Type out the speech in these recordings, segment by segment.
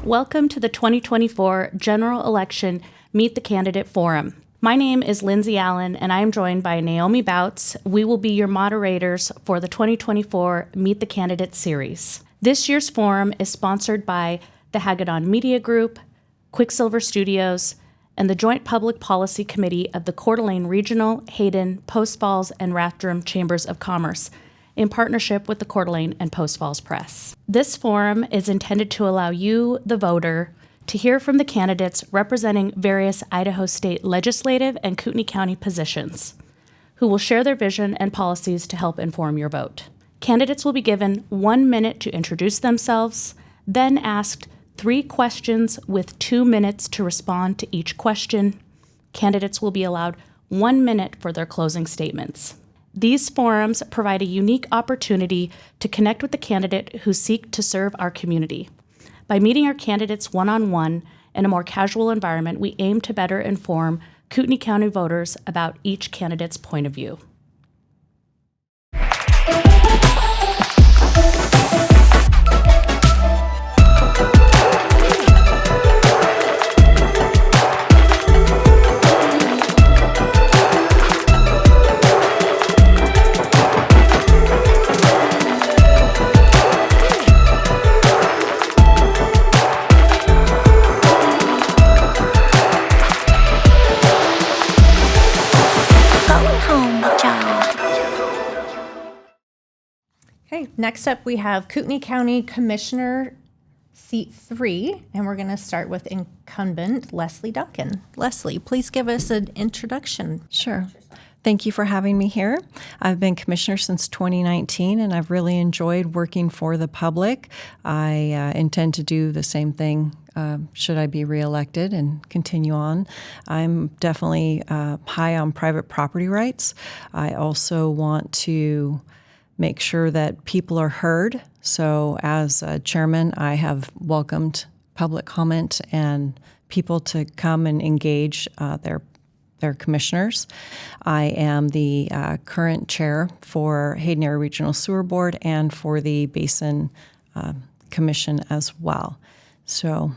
Welcome to the 2024 General Election Meet the Candidate Forum. My name is Lindsay Allen, and I am joined by Naomi Boutz. We will be your moderators for the 2024 Meet the Candidate series. This year's forum is sponsored by the Hagedon Media Group, Quicksilver Studios, and the Joint Public Policy Committee of the Coeur d'Alene Regional, Hayden, Post Falls, and Rathdrum Chambers of Commerce, in partnership with the Coeur d'Alene and Post Falls Press. This forum is intended to allow you, the voter, to hear from the candidates representing various Idaho State legislative and Kootenai County positions, who will share their vision and policies to help inform your vote. Candidates will be given 1 minute to introduce themselves, then asked 3 questions with 2 minutes to respond to each question. Candidates will be allowed 1 minute for their closing statements. These forums provide a unique opportunity to connect with the candidate who seek to serve our community. By meeting our candidates one-on-one in a more casual environment, we aim to better inform Kootenai County voters about each candidate's point of view. Next up, we have Kootenai County Commissioner, seat 3, and we're going to start with incumbent Leslie Duncan. Leslie, please give us an introduction. Sure. Thank you for having me here. I've been commissioner since 2019, and I've really enjoyed working for the public. I intend to do the same thing should I be reelected and continue on. I'm definitely high on private property rights. I also want to make sure that people are heard. So as chairman, I have welcomed public comment and people to come and engage their commissioners. I am the current chair for Hayden Area Regional Sewer Board and for the Basin Commission as well. So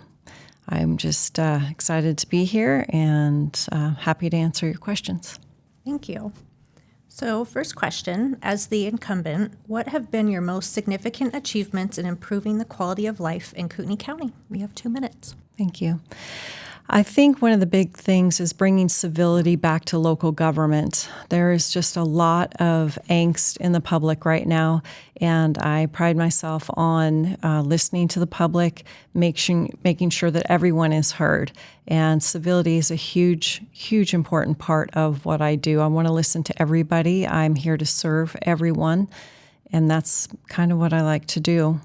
I'm just excited to be here and happy to answer your questions. Thank you. So first question, as the incumbent, what have been your most significant achievements in improving the quality of life in Kootenai County? We have 2 minutes. Thank you. I think one of the big things is bringing civility back to local government. There is just a lot of angst in the public right now, and I pride myself on listening to the public, making sure that everyone is heard. And civility is a huge, huge important part of what I do. I want to listen to everybody. I'm here to serve everyone, and that's kind of what I like to do.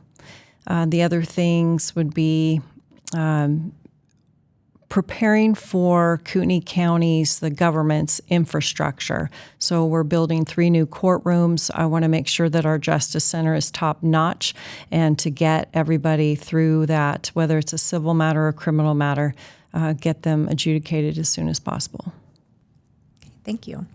The other things would be preparing for Kootenai County's, the government's infrastructure. So we're building 3 new courtrooms. I want to make sure that our Justice Center is top notch, and to get everybody through that, whether it's a civil matter or a criminal matter, get them adjudicated as soon as possible. Okay, thank you.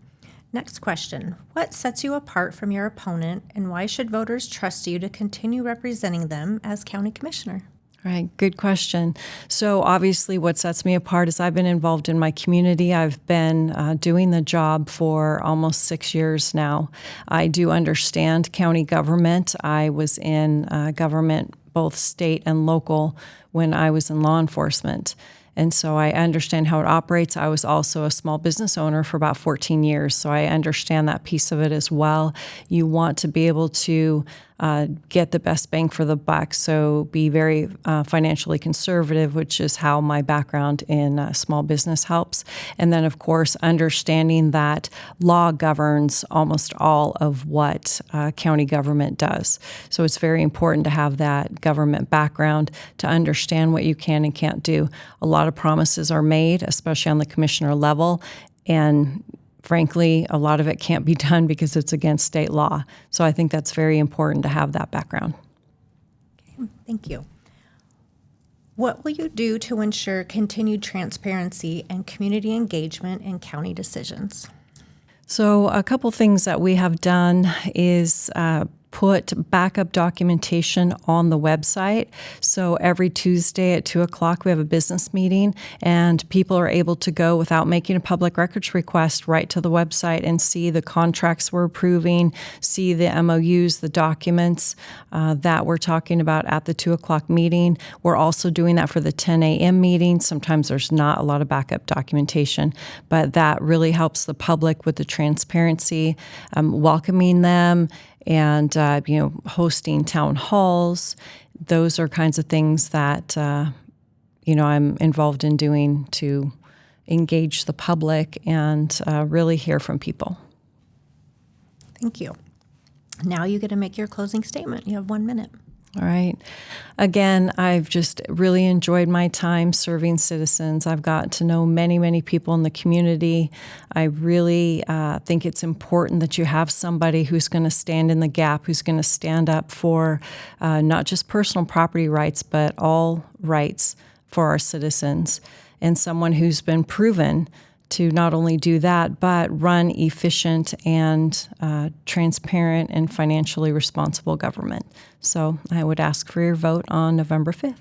Next question. What sets you apart from your opponent, and why should voters trust you to continue representing them as county commissioner? Right, good question. So obviously what sets me apart is I've been involved in my community. I've been doing the job for almost 6 years now. I do understand county government. I was in government, both state and local, when I was in law enforcement. And so I understand how it operates. I was also a small business owner for about 14 years, so I understand that piece of it as well. You want to be able to get the best bang for the buck, so be very financially conservative, which is how my background in small business helps. And then, of course, understanding that law governs almost all of what county government does. So it's very important to have that government background to understand what you can and can't do. A lot of promises are made, especially on the commissioner level, and frankly, a lot of it can't be done because it's against state law. So I think that's very important to have that background. Okay, thank you. What will you do to ensure continued transparency and community engagement in county decisions? So a couple things that we have done is put backup documentation on the website. So every Tuesday at 2 o'clock, we have a business meeting, and people are able to go without making a public records request right to the website and see the contracts we're approving, see the MOUs, the documents that we're talking about at the 2 o'clock meeting. We're also doing that for the 10 a.m. meeting. Sometimes there's not a lot of backup documentation, but that really helps the public with the transparency, welcoming them, and hosting town halls. Those are kinds of things that I'm involved in doing to engage the public and really hear from people. Thank you. Now you get to make your closing statement. You have 1 minute. All right. Again, I've just really enjoyed my time serving citizens. I've got to know many, many people in the community. I really think it's important that you have somebody who's going to stand in the gap, who's going to stand up for not just personal property rights, but all rights for our citizens, and someone who's been proven to not only do that, but run efficient and transparent and financially responsible government. So I would ask for your vote on November 5th.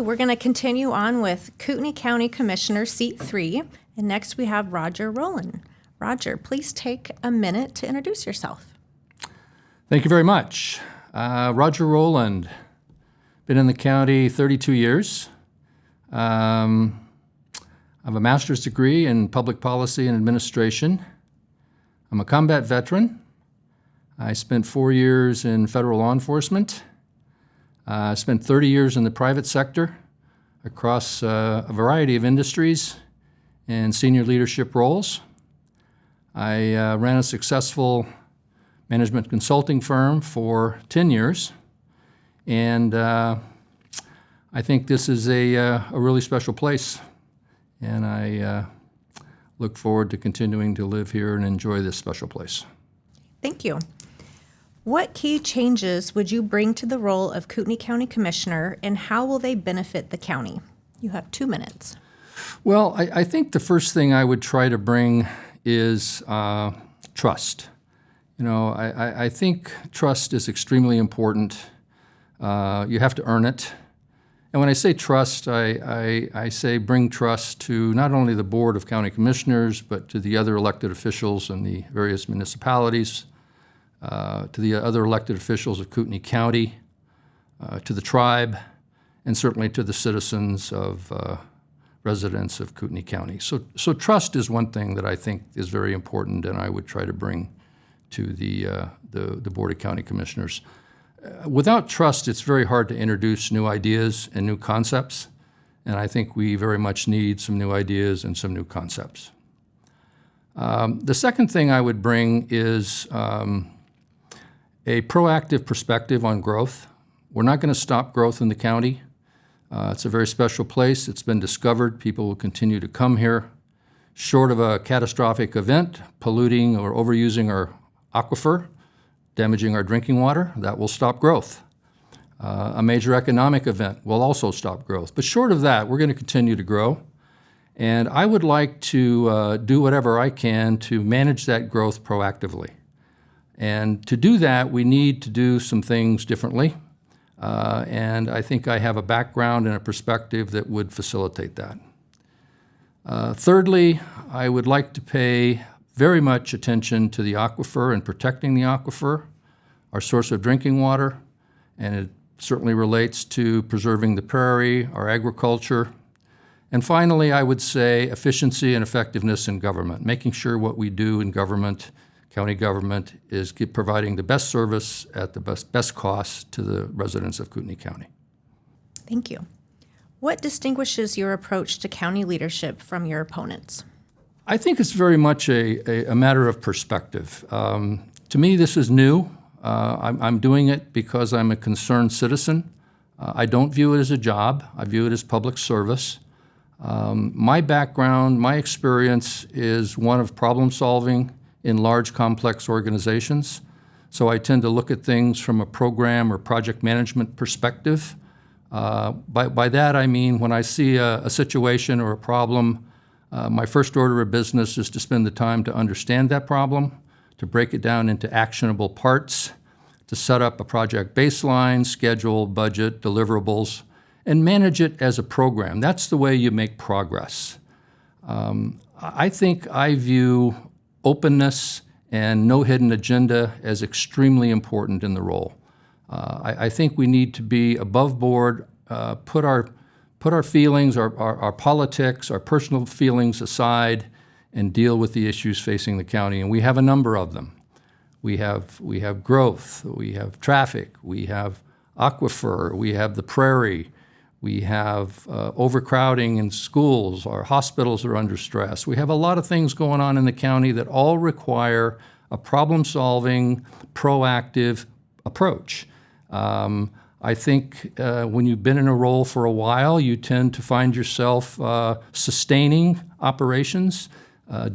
We're going to continue on with Kootenai County Commissioner, Seat 3. And next we have Roger Rowland. Roger, please take a minute to introduce yourself. Thank you very much. Roger Rowland, been in the county 32 years. I have a master's degree in public policy and administration. I'm a combat veteran. I spent 4 years in federal law enforcement. I spent 30 years in the private sector across a variety of industries and senior leadership roles. I ran a successful management consulting firm for 10 years, and I think this is a really special place, and I look forward to continuing to live here and enjoy this special place. Thank you. What key changes would you bring to the role of Kootenai County Commissioner, and how will they benefit the county? You have 2 minutes. Well, I think the first thing I would try to bring is trust. I think trust is extremely important. You have to earn it. And when I say trust, I say bring trust to not only the Board of County Commissioners, but to the other elected officials in the various municipalities, to the other elected officials of Kootenai County, to the tribe, and certainly to the citizens of residents of Kootenai County. So trust is one thing that I think is very important, and I would try to bring to the Board of County Commissioners. Without trust, it's very hard to introduce new ideas and new concepts, and I think we very much need some new ideas and some new concepts. The second thing I would bring is a proactive perspective on growth. We're not going to stop growth in the county. It's a very special place. It's been discovered. People will continue to come here. Short of a catastrophic event, polluting or overusing our aquifer, damaging our drinking water, that will stop growth. A major economic event will also stop growth. But short of that, we're going to continue to grow. And I would like to do whatever I can to manage that growth proactively. And to do that, we need to do some things differently. And I think I have a background and a perspective that would facilitate that. Thirdly, I would like to pay very much attention to the aquifer and protecting the aquifer, our source of drinking water, and it certainly relates to preserving the prairie, our agriculture, And finally, I would say efficiency and effectiveness in government, making sure what we do in government, county government, is providing the best service at the best cost to the residents of Kootenai County. Thank you. What distinguishes your approach to county leadership from your opponents? I think it's very much a matter of perspective. To me, this is new. I'm doing it because I'm a concerned citizen. I don't view it as a job. I view it as public service. My background, my experience is one of problem solving in large, complex organizations. So I tend to look at things from a program or project management perspective. By that, I mean when I see a situation or a problem, my first order of business is to spend the time to understand that problem, to break it down into actionable parts, to set up a project baseline, schedule, budget, deliverables, and manage it as a program. That's the way you make progress. I think I view openness and no hidden agenda as extremely important in the role. I think we need to be above board, put our feelings, our politics, our personal feelings aside, and deal with the issues facing the county. And we have a number of them. We have growth, we have traffic, we have aquifer, we have the prairie, we have overcrowding in schools, our hospitals are under stress. We have a lot of things going on in the county that all require a problem-solving, proactive approach. I think when you've been in a role for a while, you tend to find yourself sustaining operations,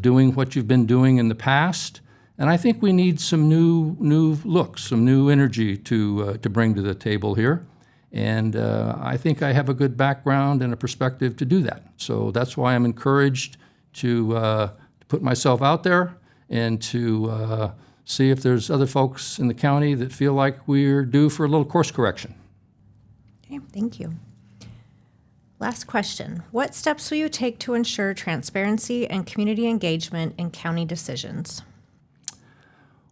doing what you've been doing in the past. And I think we need some new looks, some new energy to bring to the table here. And I think I have a good background and a perspective to do that. So that's why I'm encouraged to put myself out there and to see if there's other folks in the county that feel like we're due for a little course correction. Okay, thank you. Last question. What steps will you take to ensure transparency and community engagement in county decisions?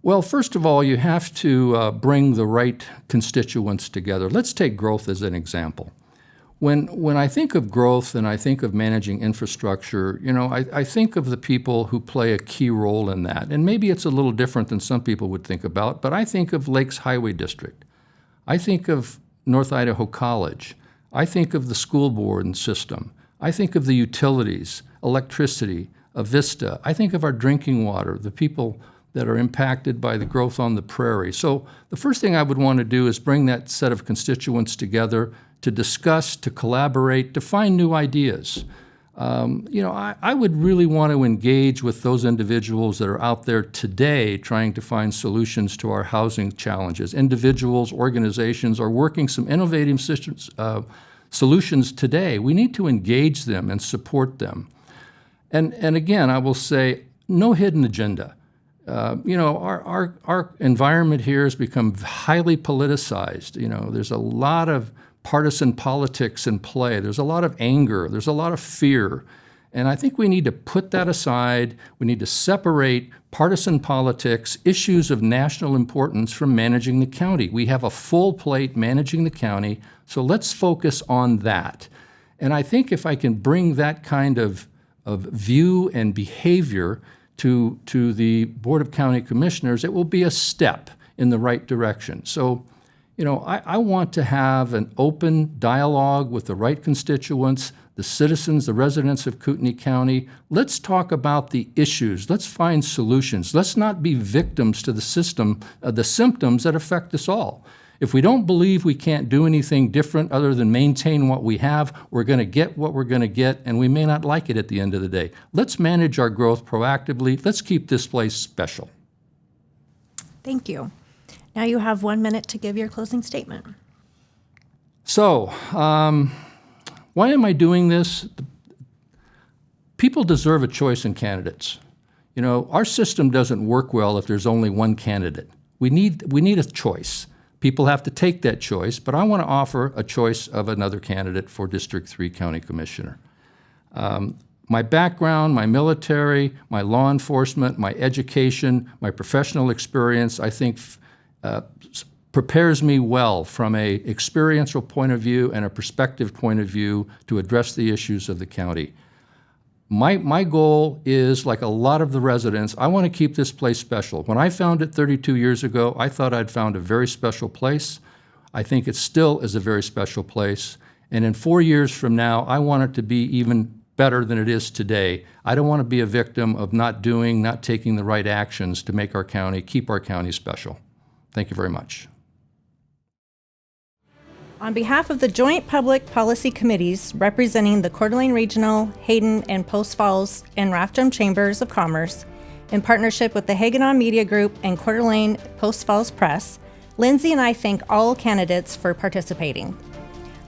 Well, first of all, you have to bring the right constituents together. Let's take growth as an example. When I think of growth and I think of managing infrastructure, I think of the people who play a key role in that. And maybe it's a little different than some people would think about, but I think of Lakes Highway District. I think of North Idaho College. I think of the school board and system. I think of the utilities, electricity, Avista. I think of our drinking water, the people that are impacted by the growth on the prairie. So the first thing I would want to do is bring that set of constituents together to discuss, to collaborate, to find new ideas. I would really want to engage with those individuals that are out there today trying to find solutions to our housing challenges. Individuals, organizations are working some innovative solutions today. We need to engage them and support them. And again, I will say, no hidden agenda. Our environment here has become highly politicized. There's a lot of partisan politics in play. There's a lot of anger. There's a lot of fear. And I think we need to put that aside. We need to separate partisan politics, issues of national importance, from managing the county. We have a full plate managing the county, so let's focus on that. And I think if I can bring that kind of view and behavior to the Board of County Commissioners, it will be a step in the right direction. So, I want to have an open dialogue with the right constituents, the citizens, the residents of Kootenai County. Let's talk about the issues. Let's find solutions. Let's not be victims to the symptoms that affect us all. If we don't believe we can't do anything different other than maintain what we have, we're going to get what we're going to get, and we may not like it at the end of the day. Let's manage our growth proactively. Let's keep this place special. Thank you. Now you have 1 minute to give your closing statement. So, why am I doing this? People deserve a choice in candidates. Our system doesn't work well if there's only one candidate. We need a choice. People have to take that choice, but I want to offer a choice of another candidate for District 3 County Commissioner. My background, my military, my law enforcement, my education, my professional experience, I think prepares me well from a experiential point of view and a perspective point of view to address the issues of the county. My goal is, like a lot of the residents, I want to keep this place special. When I found it 32 years ago, I thought I'd found a very special place. I think it still is a very special place. And in 4 years from now, I want it to be even better than it is today. I don't want to be a victim of not taking the right actions to make our county, keep our county special. Thank you very much. On behalf of the Joint Public Policy Committees representing the Coeur d'Alene Regional, Hayden, and Post Falls and Rathdrum Chambers of Commerce, in partnership with the Hagenon Media Group and Coeur d'Alene Post Falls Press, Lindsay and I thank all candidates for participating.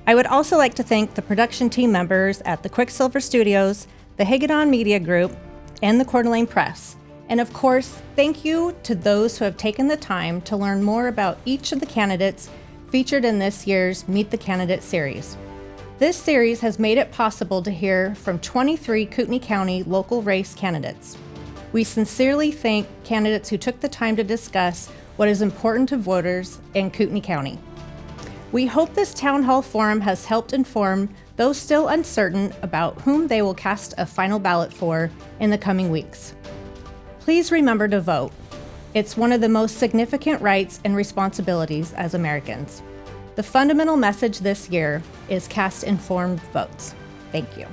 I would also like to thank the production team members at the Quicksilver Studios, the Hagenon Media Group, and the Coeur d'Alene Press. And of course, thank you to those who have taken the time to learn more about each of the candidates featured in this year's Meet the Candidate series. This series has made it possible to hear from 23 Kootenai County local race candidates. We sincerely thank candidates who took the time to discuss what is important to voters in Kootenai County. We hope this town hall forum has helped inform those still uncertain about whom they will cast a final ballot for in the coming weeks. Please remember to vote. It's one of the most significant rights and responsibilities as Americans. The fundamental message this year is cast informed votes. Thank you.